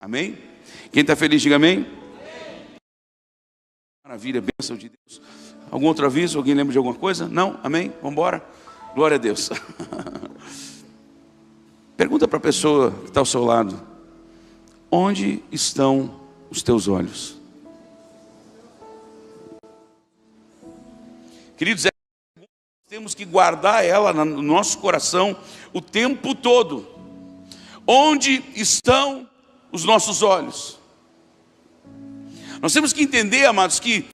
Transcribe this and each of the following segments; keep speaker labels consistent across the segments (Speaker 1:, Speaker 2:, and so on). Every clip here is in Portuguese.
Speaker 1: Amém? Quem está feliz, diga amém. Maravilha, bênção de Deus. Algum outro aviso? Alguém lembra de alguma coisa? Não? Amém? Vamos embora? Glória a Deus. Pergunta para a pessoa que está ao seu lado: onde estão os teus olhos? Queridos, temos que guardar ela no nosso coração o tempo todo. Onde estão os nossos olhos? Nós temos que entender, amados, que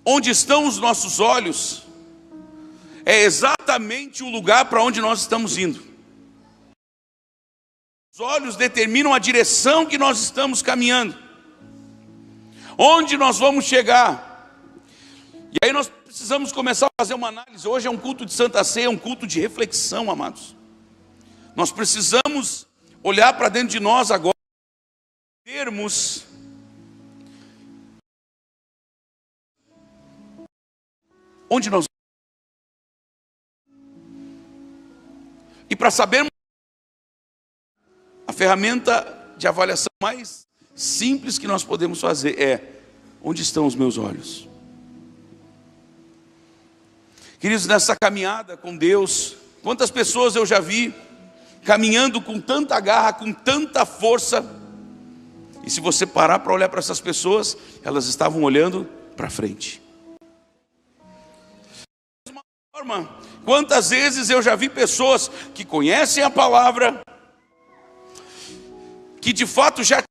Speaker 1: onde estão os nossos olhos é exatamente o lugar para onde nós estamos indo. Os olhos determinam a direção que nós estamos caminhando, onde nós vamos chegar. E aí nós precisamos começar a fazer uma análise. Hoje é um culto de Santa Ceia, um culto de reflexão, amados. Nós precisamos olhar para dentro de nós agora, termos onde nós, e para sabermos, a ferramenta de avaliação mais simples que nós podemos fazer é: onde estão os meus olhos? Queridos, nessa caminhada com Deus, quantas pessoas eu já vi caminhando com tanta garra, com tanta força, e se você parar para olhar para essas pessoas, elas estavam olhando para frente. Da mesma forma, quantas vezes eu já vi pessoas que conhecem a palavra, que de fato já,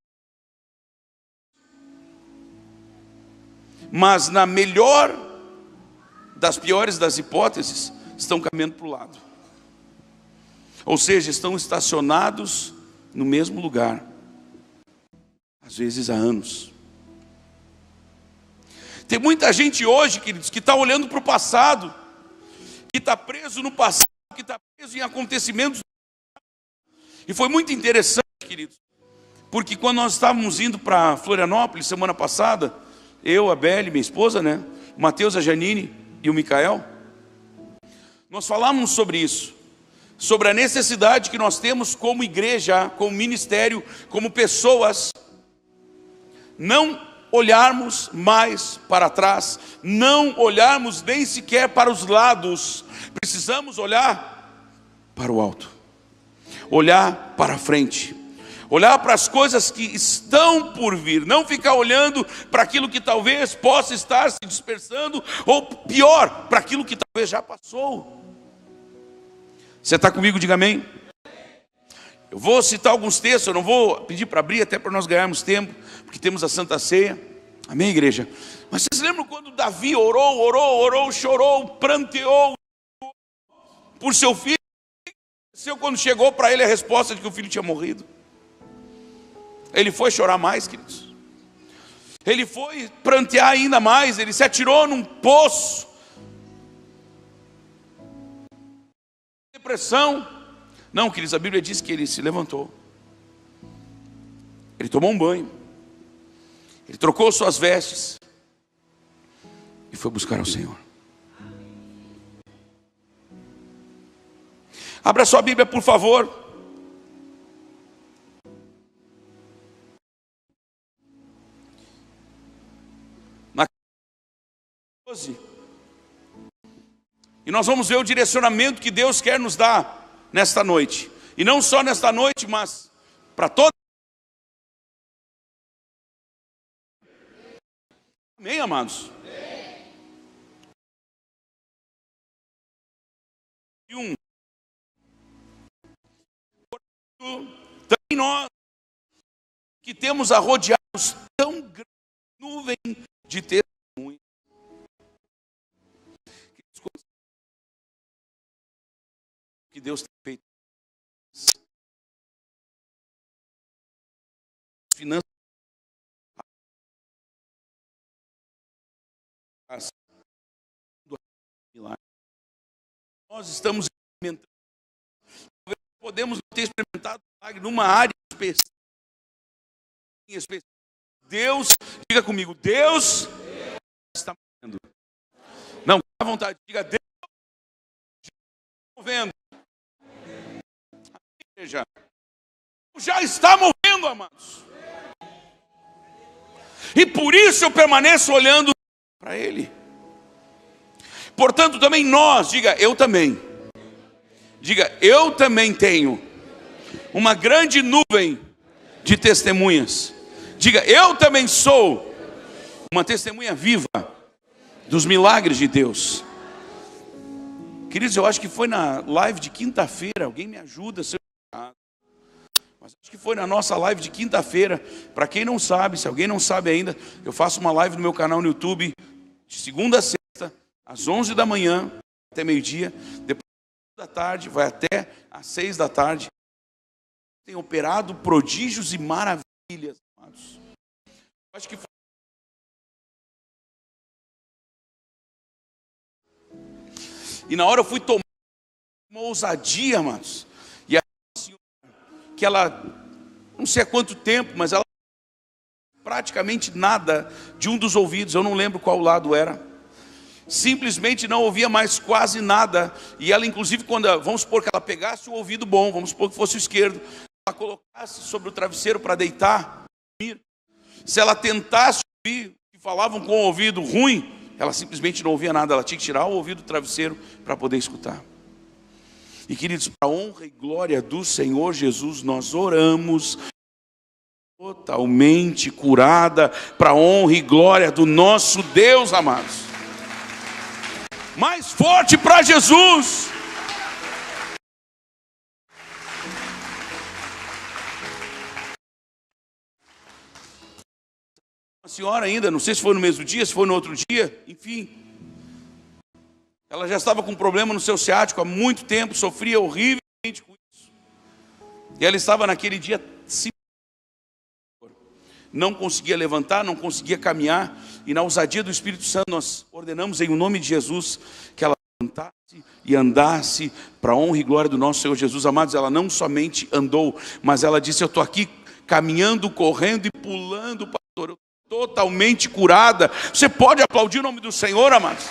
Speaker 1: mas na melhor das piores das hipóteses, estão caminhando para o lado. Ou seja, estão estacionados no mesmo lugar, às vezes há anos. Tem muita gente hoje, queridos, que está olhando para o passado, que está preso no passado, que está preso em acontecimentos. E foi muito interessante, queridos, porque quando nós estávamos indo para Florianópolis semana passada, eu, a Beli, minha esposa, né, o Mateus, a Janine e o Micael, nós falamos sobre isso, sobre a necessidade que nós temos como igreja, como ministério, como pessoas, não olharmos mais para trás, não olharmos nem sequer para os lados. Precisamos olhar para o alto, olhar para frente, olhar para as coisas que estão por vir, não ficar olhando para aquilo que talvez possa estar se dispersando, ou pior, para aquilo que talvez já passou. Você está comigo? Diga amém. Eu vou citar alguns textos, eu não vou pedir para abrir, até para nós ganharmos tempo, porque temos a Santa Ceia. Amém, igreja? Mas vocês lembram quando Davi orou, chorou, pranteou por seu filho? Quando chegou para ele a resposta de que o filho tinha morrido, ele foi chorar mais, queridos. Ele foi prantear ainda mais, ele se atirou num poço. Depressão. Não, queridos, a Bíblia diz que ele se levantou. Ele tomou um banho. Ele trocou suas vestes e foi buscar ao Senhor. Abra sua Bíblia, por favor. E nós vamos ver o direcionamento que Deus quer nos dar nesta noite. E não só nesta noite, mas para toda. Amém, amados? Também nós que temos a rodear-nos tão grande nuvem de testemunhos. Que Deus tem feito. Finanças. Nós estamos experimentando. Podemos ter experimentado numa área específica. Deus, diga comigo, Deus está movendo. Não, à vontade, diga Deus está movendo. Já está movendo. vendo, amados. E por isso eu permaneço olhando para Ele. Portanto, também nós, diga, eu também. Diga, eu também tenho uma grande nuvem de testemunhas. Diga, eu também sou uma testemunha viva dos milagres de Deus. Queridos, eu acho que foi na live de quinta-feira. Alguém me ajuda, se eu errado. Mas acho que foi na nossa live de quinta-feira. Para quem não sabe, se alguém não sabe ainda, eu faço uma live no meu canal no YouTube, de segunda a sexta, às 11 da manhã, até meio-dia. Depois da tarde, vai até às 6 da tarde. Tem operado prodígios e maravilhas, amados. Eu acho que foi. E na hora eu fui tomar uma ousadia, amados. E a senhora, que ela, não sei há quanto tempo, mas ela praticamente nada de um dos ouvidos, eu não lembro qual lado era. Simplesmente não ouvia mais quase nada. E ela, inclusive, quando, vamos supor que ela pegasse o ouvido bom, vamos supor que fosse o esquerdo, ela colocasse sobre o travesseiro para deitar, dormir. Se ela tentasse ouvir que falavam com o ouvido ruim, ela simplesmente não ouvia nada. Ela tinha que tirar o ouvido do travesseiro para poder escutar. E queridos, para a honra e glória do Senhor Jesus, nós oramos totalmente curada, para a honra e glória do nosso Deus, amados. Mais forte para Jesus. A senhora ainda, não sei se foi no mesmo dia, se foi no outro dia, enfim. Ela já estava com um problema no seu ciático há muito tempo, sofria horrivelmente com isso. E ela estava naquele dia, não conseguia levantar, não conseguia caminhar. E na ousadia do Espírito Santo nós ordenamos em nome de Jesus que ela levantasse e andasse para a honra e glória do nosso Senhor Jesus. Amados, ela não somente andou, mas ela disse, eu estou aqui caminhando, correndo e pulando, pastor, eu estou totalmente curada. Você pode aplaudir o nome do Senhor, amados?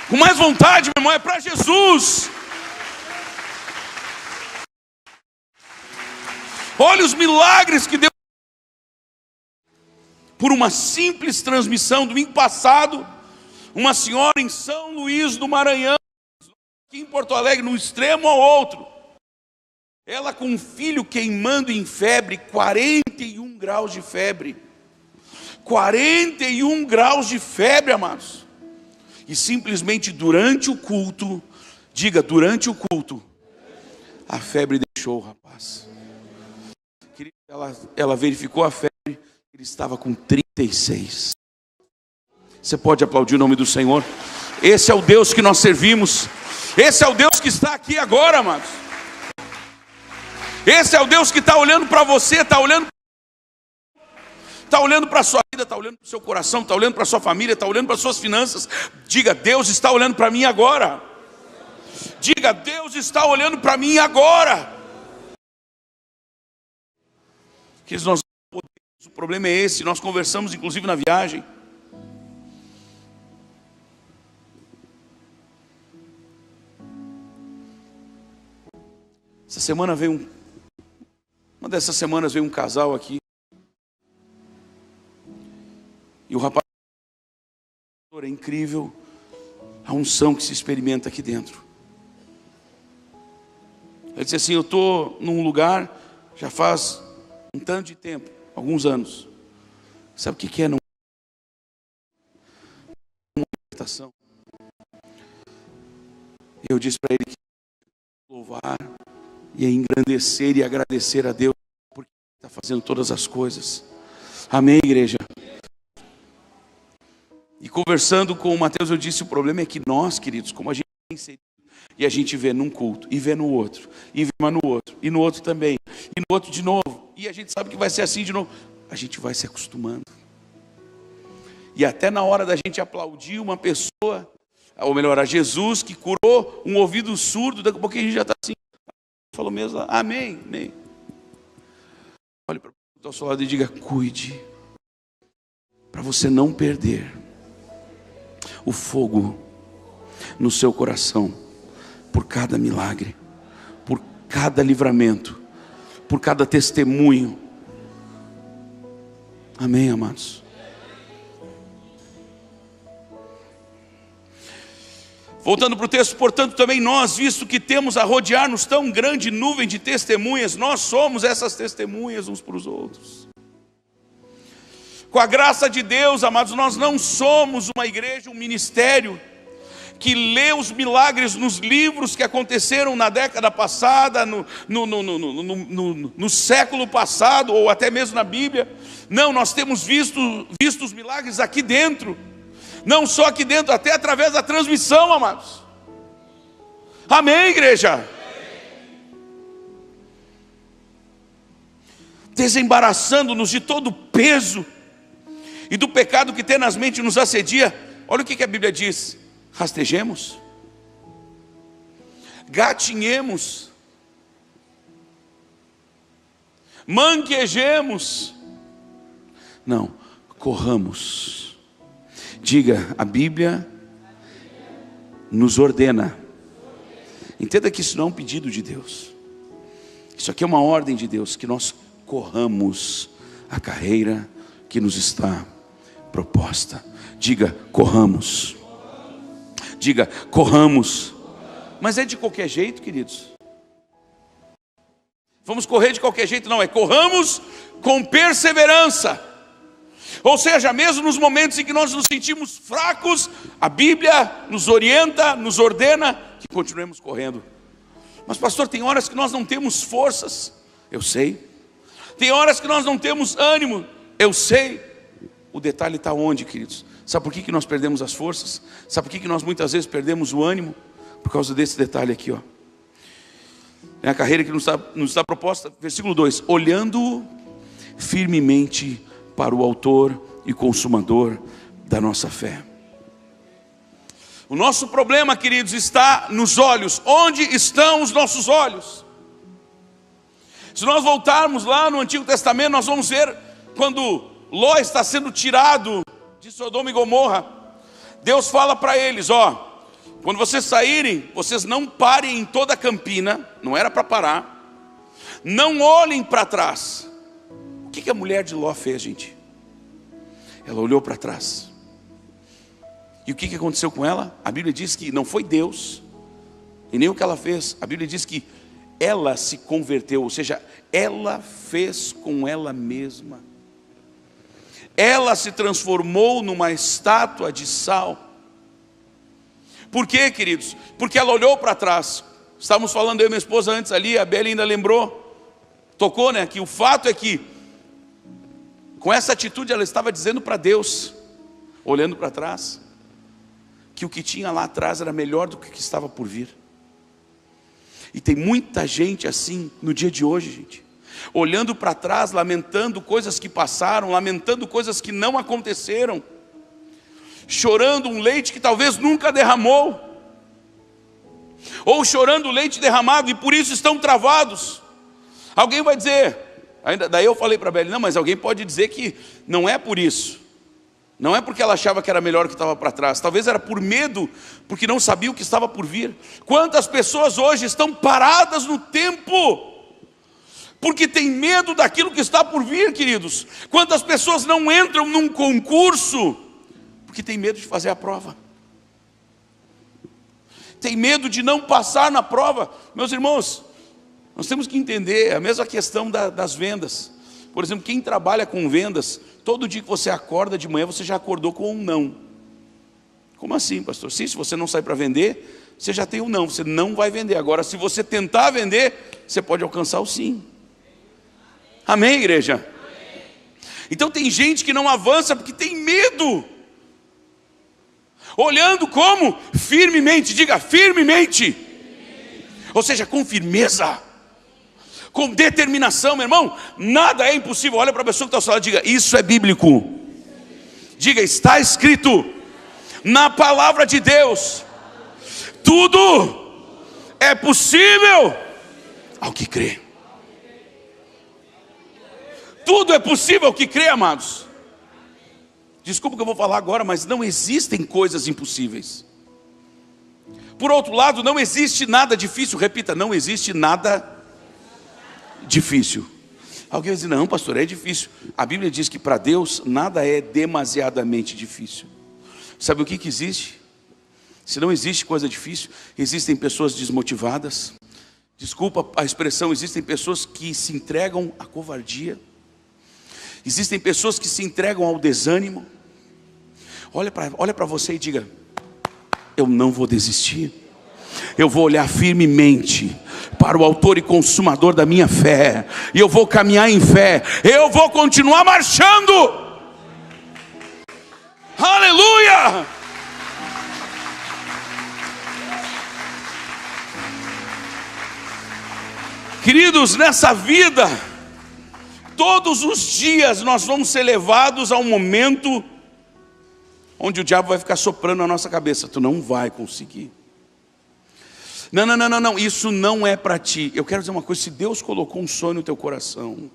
Speaker 1: Com mais vontade, meu irmão, é para Jesus. Olha os milagres que Deus, por uma simples transmissão. Domingo passado, uma senhora em São Luís do Maranhão, aqui em Porto Alegre, no extremo ao outro, ela com um filho queimando em febre, 41 graus de febre, 41 graus de febre, amados. E simplesmente durante o culto, diga, durante o culto, a febre deixou o rapaz. Ela verificou a febre, ele estava com 36. Você pode aplaudir o nome do Senhor? Esse é o Deus que nós servimos. Esse é o Deus que está aqui agora, amados. Esse é o Deus que está olhando para você, está olhando para a sua vida, está olhando para o seu coração, está olhando para a sua família, está olhando para as suas finanças. Diga, Deus está olhando para mim agora. Diga, Deus está olhando para mim agora. Que nós podemos, o problema é esse. Nós conversamos inclusive na viagem. Essa semana veio uma dessas semanas veio um casal aqui. E o rapaz, é incrível a unção que se experimenta aqui dentro. Ele disse assim, eu estou num lugar, já faz um tanto de tempo, alguns anos. Sabe o que é? Não uma libertação. Eu disse para ele que louvar e engrandecer e agradecer a Deus porque Ele está fazendo todas as coisas. Amém, igreja? E conversando com o Mateus, eu disse, o problema é que nós, queridos, como a gente é inserido, e a gente vê num culto, e vê no outro, e vê no outro, e no outro também, e no outro de novo, e a gente sabe que vai ser assim de novo, a gente vai se acostumando. E até na hora da gente aplaudir uma pessoa, ou melhor, a Jesus que curou um ouvido surdo, daqui a pouco a gente já está assim, falou mesmo, amém, amém. Olhe para o seu lado e diga, cuide, para você não perder o fogo no seu coração, por cada milagre, por cada livramento, por cada testemunho. Amém, amados? Voltando para o texto, portanto também nós, visto que temos a rodear-nos tão grande nuvem de testemunhas, nós somos essas testemunhas uns para os outros. Com a graça de Deus, amados, nós não somos uma igreja, um ministério que lê os milagres nos livros que aconteceram na década passada, no século passado, ou até mesmo na Bíblia. Não, nós temos visto os milagres aqui dentro. Não só aqui dentro, até através da transmissão, amados. Amém, igreja? Desembaraçando-nos de todo o peso e do pecado que tenazmente nos assedia. Olha o que a Bíblia diz: rastejemos, gatinhemos, manquejemos. Não, corramos. Diga, a Bíblia nos ordena. Entenda que isso não é um pedido de Deus. Isso aqui é uma ordem de Deus, que nós corramos a carreira que nos está proposta. Diga, corramos. Diga, corramos. Mas é de qualquer jeito, queridos? Vamos correr de qualquer jeito? Não, é corramos com perseverança. Ou seja, mesmo nos momentos em que nós nos sentimos fracos, a Bíblia nos orienta, nos ordena que continuemos correndo. Mas pastor, tem horas que nós não temos forças. Eu sei. Tem horas que nós não temos ânimo. Eu sei. O detalhe está onde, queridos? Sabe por que nós perdemos as forças? Sabe por que nós muitas vezes perdemos o ânimo? Por causa desse detalhe aqui, ó. É a carreira que nos está proposta. Versículo 2: olhando firmemente para o autor e consumador da nossa fé. O nosso problema, queridos, está nos olhos. Onde estão os nossos olhos? Se nós voltarmos lá no Antigo Testamento, nós vamos ver quando Ló está sendo tirado de Sodoma e Gomorra. Deus fala para eles, ó, quando vocês saírem, vocês não parem em toda a campina. Não era para parar. Não olhem para trás. O que a mulher de Ló fez, gente? Ela olhou para trás. E o que aconteceu com ela? A Bíblia diz que não foi Deus, e nem o que ela fez. A Bíblia diz que ela se converteu, ou seja, ela fez com ela mesma. Ela se transformou numa estátua de sal. Por quê, queridos? Porque ela olhou para trás. Estávamos falando, eu e minha esposa antes ali, a Bela ainda lembrou, tocou, né? Que o fato é que, com essa atitude, ela estava dizendo para Deus, olhando para trás, que o que tinha lá atrás era melhor do que o que estava por vir. E tem muita gente assim no dia de hoje, gente, olhando para trás, lamentando coisas que passaram, lamentando coisas que não aconteceram, chorando um leite que talvez nunca derramou, ou chorando o leite derramado, e por isso estão travados. Alguém vai dizer, daí eu falei para a Beli, não, mas alguém pode dizer que não é por isso. Não é porque ela achava que era melhor o que estava para trás. Talvez era por medo, porque não sabia o que estava por vir. Quantas pessoas hoje estão paradas no tempo, porque tem medo daquilo que está por vir, queridos. Quantas pessoas não entram num concurso, porque tem medo de fazer a prova. Tem medo de não passar na prova. Meus irmãos, nós temos que entender a mesma questão das vendas. Por exemplo, quem trabalha com vendas, todo dia que você acorda de manhã, você já acordou com um não. Como assim, pastor? Sim, se você não sai para vender, você já tem um não, você não vai vender. Agora, se você tentar vender, você pode alcançar o sim. Amém, igreja? Então tem gente que não avança porque tem medo. Olhando como? Firmemente, diga firmemente. Ou seja, com firmeza, com determinação, meu irmão. Nada é impossível. Olha para a pessoa que está ao seu lado e diga, isso é bíblico. Diga, está escrito na palavra de Deus. Tudo é possível ao que crê. Tudo é possível ao que crê, amados. Desculpa que eu vou falar agora, mas não existem coisas impossíveis. Por outro lado, não existe nada difícil. Repita, não existe nada difícil. Alguém vai dizer, não, pastor, é difícil. A Bíblia diz que para Deus nada é demasiadamente difícil. Sabe o que existe? Se não existe coisa difícil, existem pessoas desmotivadas. Desculpa a expressão, existem pessoas que se entregam à covardia. Existem pessoas que se entregam ao desânimo. Olha para você e diga, eu não vou desistir. Eu vou olhar firmemente para o autor e consumador da minha fé, e eu vou caminhar em fé, eu vou continuar marchando. Aleluia! Queridos, nessa vida, todos os dias nós vamos ser levados a um momento onde o diabo vai ficar soprando na nossa cabeça, tu não vai conseguir. Não, isso não é para ti. Eu quero dizer uma coisa, se Deus colocou um sonho no teu coração,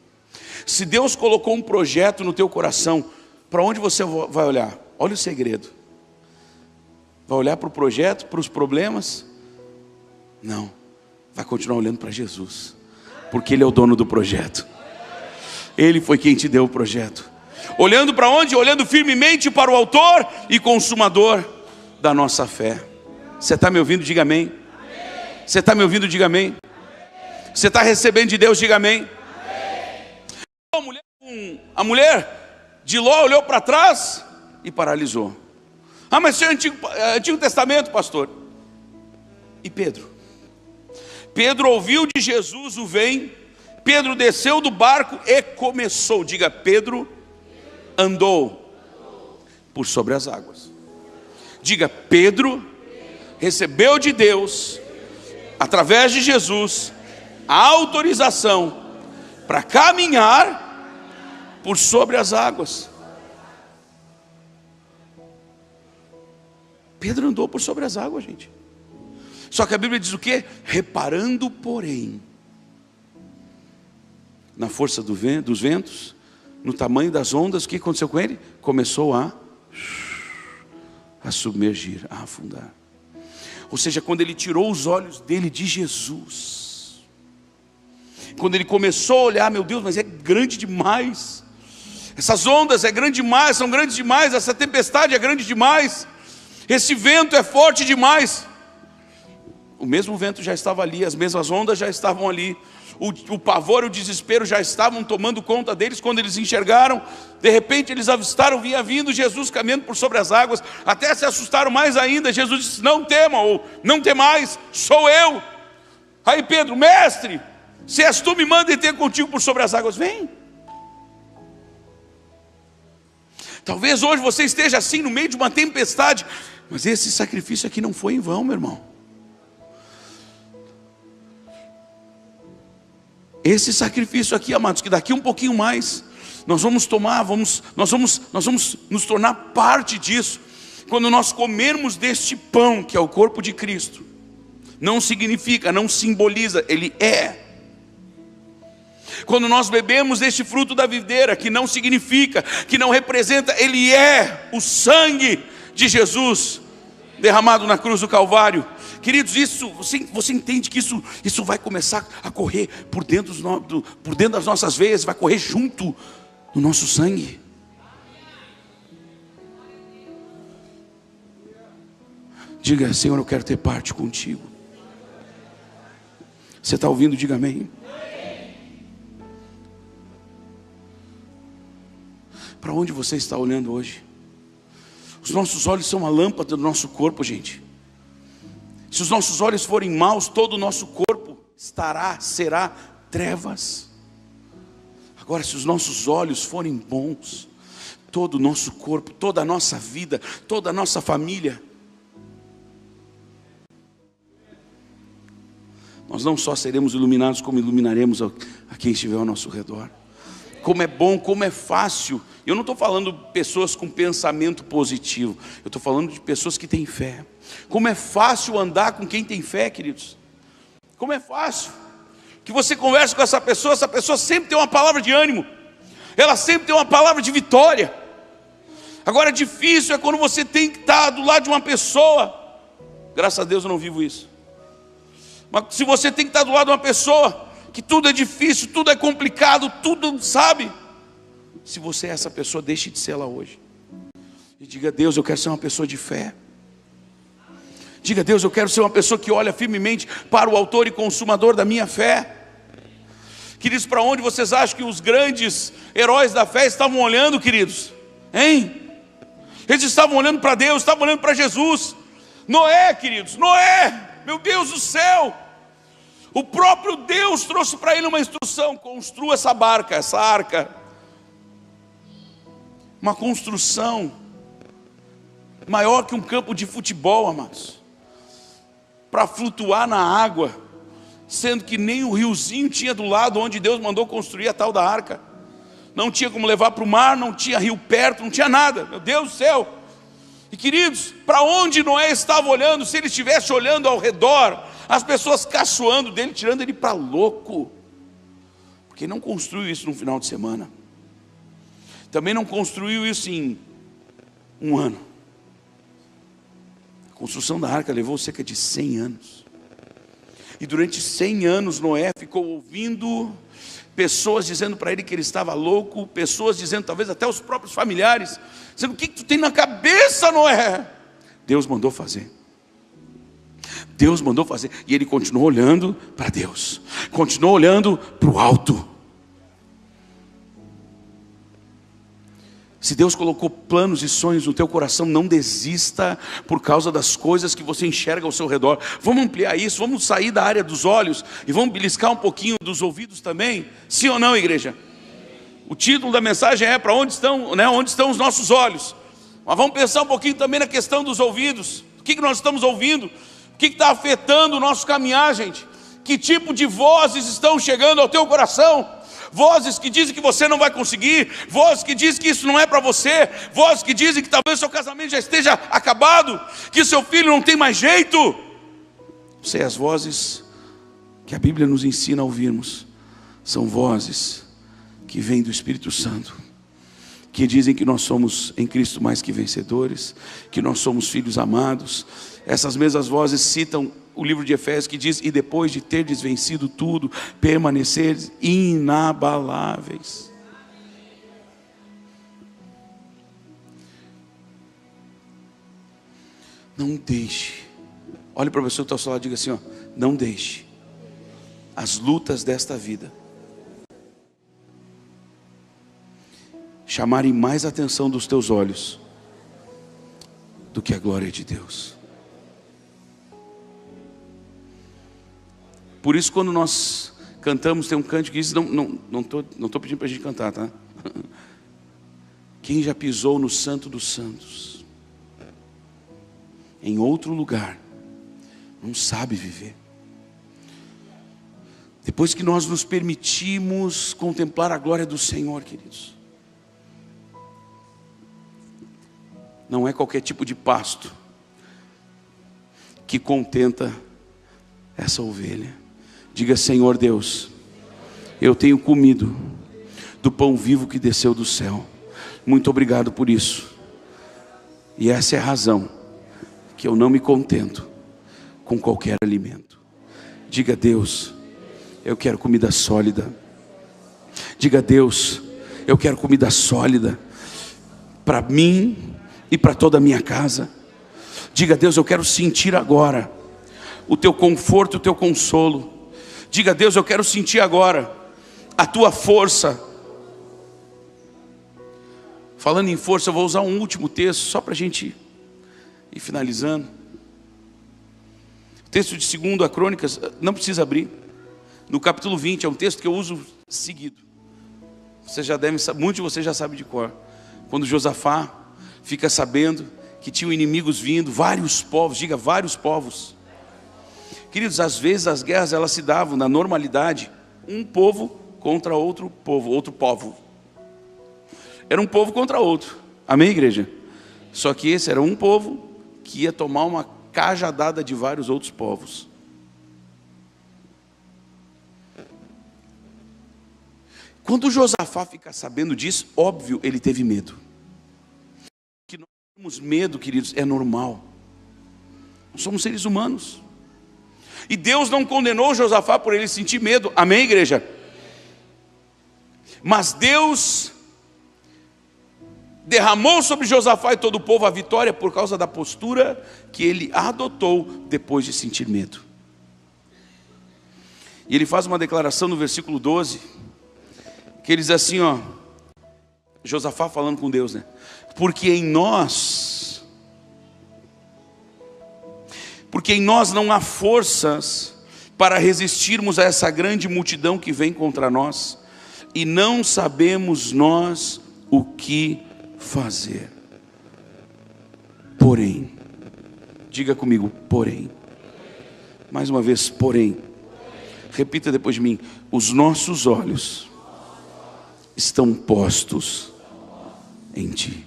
Speaker 1: se Deus colocou um projeto no teu coração, para onde você vai olhar? Olha o segredo. Vai olhar para o projeto, para os problemas? Não, vai continuar olhando para Jesus, porque Ele é o dono do projeto. Ele foi quem te deu o projeto. Olhando para onde? Olhando firmemente para o autor e consumador da nossa fé. Você está me ouvindo? Diga amém. Você está me ouvindo? Diga amém. Você está recebendo de Deus? Diga amém. A mulher de Ló olhou para trás e paralisou. Ah, mas isso é Antigo Testamento, pastor. E Pedro? Pedro ouviu de Jesus o vem. Pedro desceu do barco e começou. Diga, Pedro andou por sobre as águas. Diga, Pedro recebeu de Deus, através de Jesus, a autorização para caminhar por sobre as águas. Pedro andou por sobre as águas, gente. Só que a Bíblia diz o quê? Reparando, porém, na força dos ventos, no tamanho das ondas, o que aconteceu com ele? Começou a submergir, a afundar. Ou seja, quando ele tirou os olhos dele de Jesus, quando ele começou a olhar, meu Deus, mas é grande demais, essas ondas é grande demais, são grandes demais, essa tempestade é grande demais, esse vento é forte demais. O mesmo vento já estava ali, as mesmas ondas já estavam ali, o pavor e o desespero já estavam tomando conta deles. Quando eles enxergaram, de repente eles avistaram, vinha vindo Jesus caminhando por sobre as águas, até se assustaram mais ainda. Jesus disse, não temam, ou não temais, sou eu. Aí Pedro, mestre, se és tu, me manda e ter contigo por sobre as águas. Vem. Talvez hoje você esteja assim no meio de uma tempestade, mas esse sacrifício aqui não foi em vão, meu irmão. Esse sacrifício aqui, amados, que daqui um pouquinho mais nós vamos tomar, nós vamos nos tornar parte disso. Quando nós comermos deste pão, que é o corpo de Cristo, não significa, não simboliza, ele é. Quando nós bebemos deste fruto da videira, que não significa, que não representa, ele é o sangue de Jesus derramado na cruz do Calvário. Queridos, isso, você entende que isso vai começar a correr por dentro das nossas veias, vai correr junto no nosso sangue. Diga, Senhor, eu quero ter parte contigo. Você está ouvindo? Diga amém. Para onde você está olhando hoje? Os nossos olhos são a lâmpada do nosso corpo, gente. Se os nossos olhos forem maus, todo o nosso corpo será trevas. Agora, se os nossos olhos forem bons, todo o nosso corpo, toda a nossa vida, toda a nossa família, nós não só seremos iluminados, como iluminaremos a quem estiver ao nosso redor. Como é bom, como é fácil. Eu não estou falando de pessoas com pensamento positivo, eu estou falando de pessoas que têm fé. Como é fácil andar com quem tem fé, queridos. Como é fácil. Que você conversa com essa pessoa sempre tem uma palavra de ânimo, ela sempre tem uma palavra de vitória. Agora, difícil é quando você tem que estar do lado de uma pessoa. Graças a Deus eu não vivo isso. Mas se você tem que estar do lado de uma pessoa que tudo é difícil, tudo é complicado, tudo, sabe? Se você é essa pessoa, deixe de ser ela hoje. E diga: Deus, eu quero ser uma pessoa de fé. Diga: Deus, eu quero ser uma pessoa que olha firmemente para o autor e consumador da minha fé. Queridos, para onde vocês acham que os grandes heróis da fé estavam olhando, queridos? Hein? Eles estavam olhando para Deus, estavam olhando para Jesus. Noé, queridos, Noé, meu Deus do céu, o próprio Deus trouxe para ele uma instrução: construa essa barca, essa arca. Uma construção maior que um campo de futebol, amados, para flutuar na água, sendo que nem o riozinho tinha do lado onde Deus mandou construir a tal da arca. Não tinha como levar para o mar, não tinha rio perto, não tinha nada, meu Deus do céu. E queridos, para onde Noé estava olhando? Se ele estivesse olhando ao redor, as pessoas caçoando dele, tirando ele para louco, porque não construiu isso num final de semana, também não construiu isso em um ano. A construção da arca levou cerca de 100 anos, e durante 100 anos Noé ficou ouvindo pessoas dizendo para ele que ele estava louco, pessoas dizendo, talvez até os próprios familiares, dizendo: o que tu tem na cabeça, Noé? Deus mandou fazer. Deus mandou fazer. E ele continuou olhando para Deus, continuou olhando para o alto. Se Deus colocou planos e sonhos no teu coração, não desista por causa das coisas que você enxerga ao seu redor. Vamos ampliar isso, vamos sair da área dos olhos e vamos beliscar um pouquinho dos ouvidos também. Sim ou não, igreja? O título da mensagem é: para onde estão, né? Onde estão os nossos olhos? Mas vamos pensar um pouquinho também na questão dos ouvidos. O que nós estamos ouvindo? O que está afetando o nosso caminhar, gente? Que tipo de vozes estão chegando ao teu coração? Vozes que dizem que você não vai conseguir, vozes que dizem que isso não é para você, vozes que dizem que talvez seu casamento já esteja acabado, que seu filho não tem mais jeito. Sei, as vozes que a Bíblia nos ensina a ouvirmos são vozes que vêm do Espírito Santo, que dizem que nós somos em Cristo mais que vencedores, que nós somos filhos amados. Essas mesmas vozes citam o livro de Efésios, que diz: e depois de terdes vencido tudo, permaneceres inabaláveis. Não deixe, olhe para a pessoa que está ao seu lado e diga assim: ó, não deixe as lutas desta vida chamarem mais a atenção dos teus olhos do que a glória de Deus. Por isso, quando nós cantamos, tem um cântico que diz: não tô pedindo para a gente cantar, tá? Quem já pisou no Santo dos Santos, em outro lugar, não sabe viver. Depois que nós nos permitimos contemplar a glória do Senhor, queridos, não é qualquer tipo de pasto que contenta essa ovelha. Diga: Senhor Deus, eu tenho comido do pão vivo que desceu do céu. Muito obrigado por isso. E essa é a razão que eu não me contento com qualquer alimento. Diga: Deus, eu quero comida sólida. Diga: Deus, eu quero comida sólida para mim e para toda a minha casa. Diga: Deus, eu quero sentir agora o teu conforto, o teu consolo. Diga: Deus, eu quero sentir agora a tua força. Falando em força, eu vou usar um último texto, só para a gente ir finalizando. O texto de 2 Crônicas, não precisa abrir. No capítulo 20, é um texto que eu uso seguido. Você já deve, muitos de vocês já sabem de cor. Quando Josafá fica sabendo que tinham inimigos vindo, vários povos, diga: vários povos. Queridos, às vezes as guerras elas se davam na normalidade, um povo contra outro povo. Era um povo contra outro. Amém, igreja? Só que esse era um povo que ia tomar uma cajadada de vários outros povos. Quando Josafá fica sabendo disso, óbvio, ele teve medo. Que nós temos medo, queridos, é normal. Nós somos seres humanos. E Deus não condenou Josafá por ele sentir medo. Amém, igreja? Mas Deus derramou sobre Josafá e todo o povo a vitória por causa da postura que ele adotou depois de sentir medo. E ele faz uma declaração no versículo 12, que ele diz assim, ó, Josafá falando com Deus, né? Porque em nós não há forças para resistirmos a essa grande multidão que vem contra nós, e não sabemos nós o que fazer. Porém, diga comigo, porém, mais uma vez, porém, repita depois de mim, os nossos olhos estão postos em ti.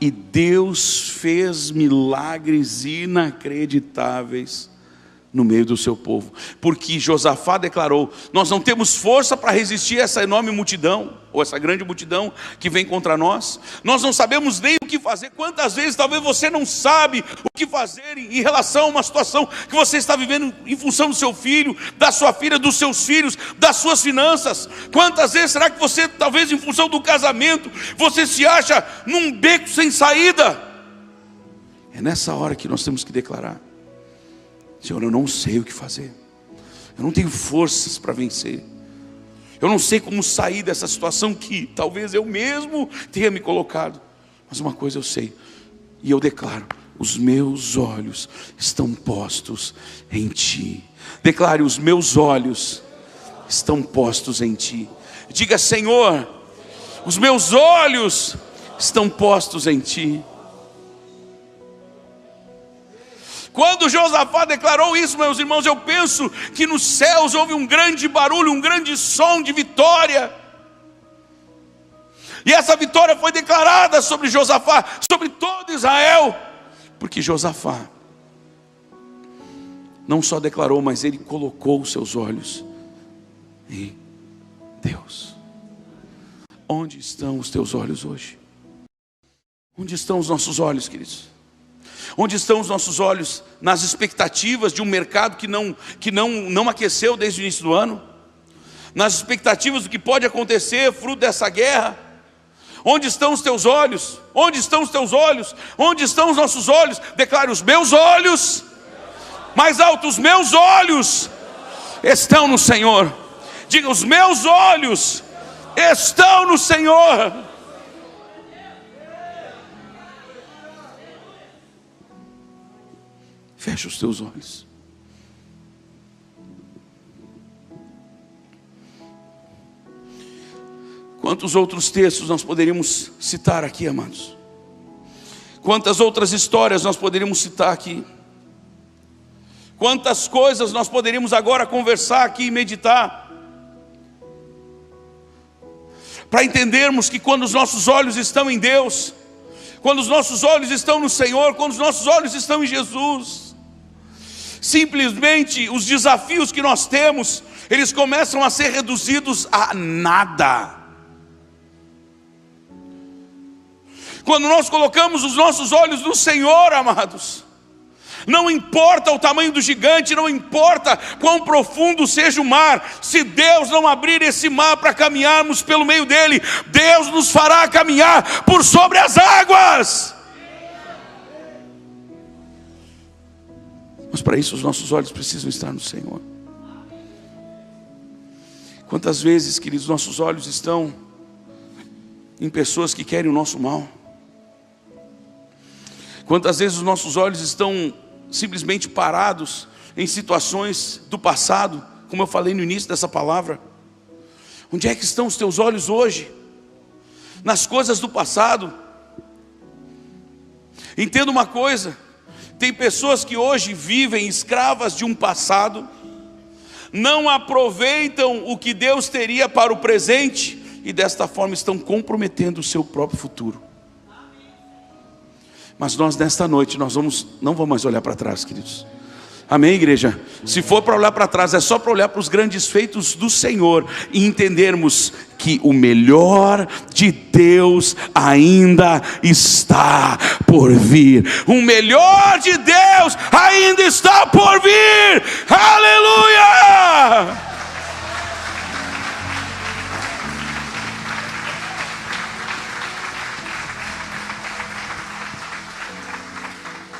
Speaker 1: E Deus fez milagres inacreditáveis no meio do seu povo, porque Josafá declarou: nós não temos força para resistir a essa enorme multidão, ou essa grande multidão que vem contra nós, nós não sabemos nem o que fazer. Quantas vezes talvez você não sabe o que fazer em relação a uma situação que você está vivendo em função do seu filho, da sua filha, dos seus filhos, das suas finanças? Quantas vezes será que você, talvez em função do casamento, você se acha num beco sem saída? É nessa hora que nós temos que declarar: Senhor, eu não sei o que fazer, eu não tenho forças para vencer, eu não sei como sair dessa situação que talvez eu mesmo tenha me colocado. Mas uma coisa eu sei, e eu declaro: os meus olhos estão postos em ti. Declare: os meus olhos estão postos em ti. Diga: Senhor, os meus olhos estão postos em ti. Quando Josafá declarou isso, meus irmãos, eu penso que nos céus houve um grande barulho, um grande som de vitória. E essa vitória foi declarada sobre Josafá, sobre todo Israel, porque Josafá não só declarou, mas ele colocou os seus olhos em Deus. Onde estão os teus olhos hoje? Onde estão os nossos olhos, queridos? Onde estão os nossos olhos nas expectativas de um mercado que não aqueceu desde o início do ano? Nas expectativas do que pode acontecer fruto dessa guerra? Onde estão os teus olhos? Onde estão os teus olhos? Onde estão os nossos olhos? Declare: os meus olhos, mais alto, os meus olhos estão no Senhor. Diga: os meus olhos estão no Senhor. Fecha os teus olhos. Quantos outros textos nós poderíamos citar aqui, amados? Quantas outras histórias nós poderíamos citar aqui? Quantas coisas nós poderíamos agora conversar aqui e meditar, para entendermos que quando os nossos olhos estão em Deus, quando os nossos olhos estão no Senhor, quando os nossos olhos estão em Jesus, simplesmente os desafios que nós temos, eles começam a ser reduzidos a nada. Quando nós colocamos os nossos olhos no Senhor, amados, não importa o tamanho do gigante, não importa quão profundo seja o mar, se Deus não abrir esse mar para caminharmos pelo meio dele, Deus nos fará caminhar por sobre as águas. Mas para isso os nossos olhos precisam estar no Senhor. Quantas vezes, queridos, nossos olhos estão em pessoas que querem o nosso mal? Quantas vezes os nossos olhos estão simplesmente parados em situações do passado, como eu falei no início dessa palavra? Onde é que estão os teus olhos hoje? Nas coisas do passado? Entenda uma coisa: tem pessoas que hoje vivem escravas de um passado, não aproveitam o que Deus teria para o presente, e desta forma estão comprometendo o seu próprio futuro. Mas nós nesta noite, não vamos mais olhar para trás, queridos. Amém, igreja? Se for para olhar para trás, é só para olhar para os grandes feitos do Senhor e entendermos que o melhor de Deus ainda está por vir. O melhor de Deus ainda está por vir. Aleluia!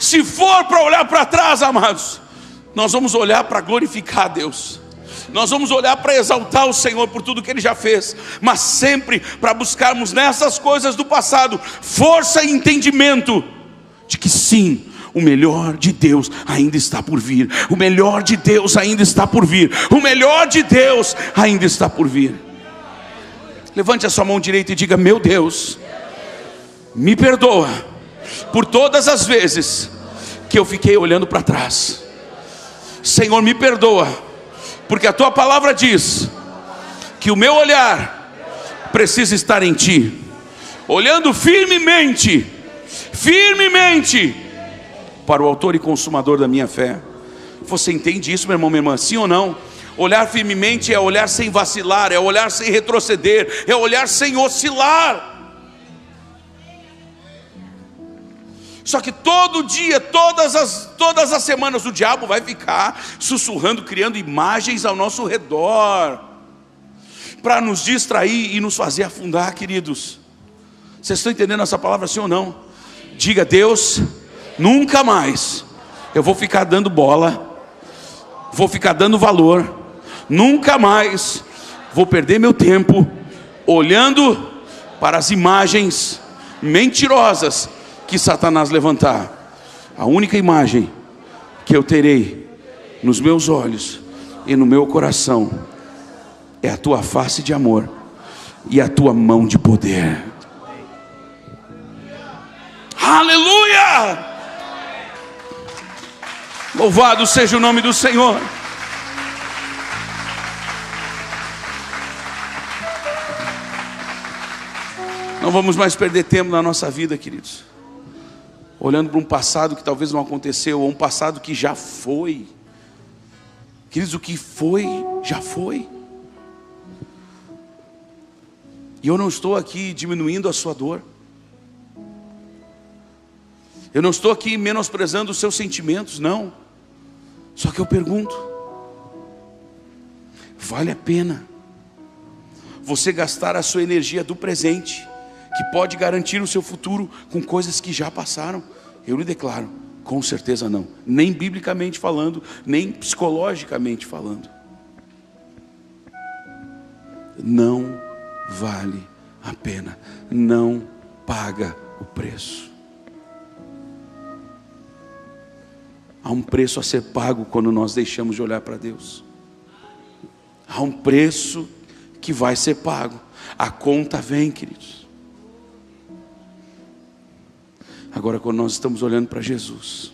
Speaker 1: Se for para olhar para trás, amados, nós vamos olhar para glorificar a Deus. Nós vamos olhar para exaltar o Senhor por tudo que Ele já fez, mas sempre para buscarmos nessas coisas do passado força e entendimento de que sim, o melhor de Deus ainda está por vir. O melhor de Deus ainda está por vir. O melhor de Deus ainda está por vir. Levante a sua mão direita e diga: meu Deus, me perdoa por todas as vezes que eu fiquei olhando para trás. Senhor, me perdoa, porque a tua palavra diz que o meu olhar precisa estar em ti, olhando firmemente para o autor e consumador da minha fé. Você entende isso, meu irmão, minha irmã? Sim ou não? Olhar firmemente é olhar sem vacilar, é olhar sem retroceder, é olhar sem oscilar. Só que todo dia, todas as semanas, o diabo vai ficar sussurrando, criando imagens ao nosso redor, para nos distrair e nos fazer afundar, queridos. Vocês estão entendendo essa palavra, sim ou não? Diga: Deus, nunca mais eu vou ficar dando bola, vou ficar dando valor, nunca mais vou perder meu tempo olhando para as imagens mentirosas que Satanás levantar. A única imagem que eu terei nos meus olhos e no meu coração é a tua face de amor e a tua mão de poder. Aleluia! Louvado seja o nome do Senhor. Não vamos mais perder tempo na nossa vida, queridos, olhando para um passado que talvez não aconteceu, ou um passado que já foi. Queridos, o que foi, já foi. E eu não estou aqui diminuindo a sua dor. Eu não estou aqui menosprezando os seus sentimentos, não. Só que eu pergunto: vale a pena você gastar a sua energia do presente, que pode garantir o seu futuro, com coisas que já passaram? Eu lhe declaro, com certeza não. Nem biblicamente falando, nem psicologicamente falando. Não vale a pena. Não paga o preço. Há um preço a ser pago quando nós deixamos de olhar para Deus. Há um preço que vai ser pago. A conta vem, queridos. Agora, quando nós estamos olhando para Jesus,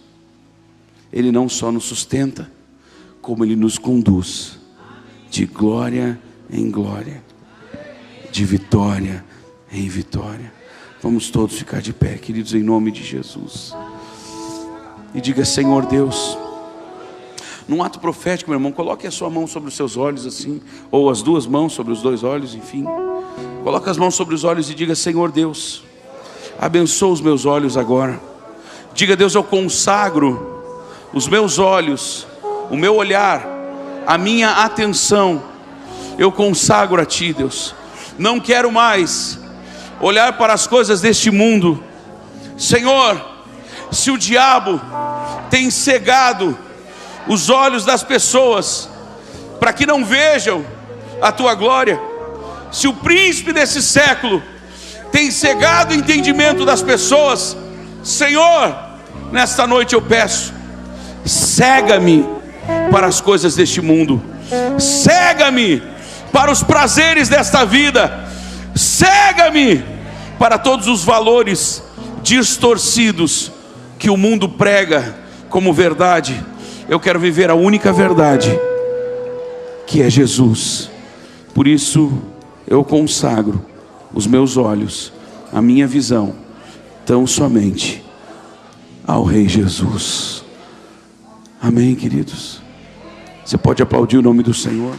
Speaker 1: Ele não só nos sustenta, como Ele nos conduz de glória em glória, de vitória em vitória. Vamos todos ficar de pé, queridos, em nome de Jesus. E diga: Senhor Deus, num ato profético, meu irmão, coloque a sua mão sobre os seus olhos assim, ou as duas mãos sobre os dois olhos, enfim. Coloque as mãos sobre os olhos e diga: Senhor Deus, abençoa os meus olhos agora. Diga: Deus, eu consagro os meus olhos, o meu olhar, a minha atenção, eu consagro a Ti, Deus. Não quero mais olhar para as coisas deste mundo. Senhor, se o diabo tem cegado os olhos das pessoas para que não vejam a Tua glória, se o príncipe desse século tem cegado o entendimento das pessoas, Senhor, nesta noite eu peço: cega-me para as coisas deste mundo, cega-me para os prazeres desta vida, cega-me para todos os valores distorcidos que o mundo prega como verdade. Eu quero viver a única verdade, que é Jesus. Por isso eu consagro os meus olhos, a minha visão, tão somente ao Rei Jesus. Amém, queridos? Você pode aplaudir o nome do Senhor?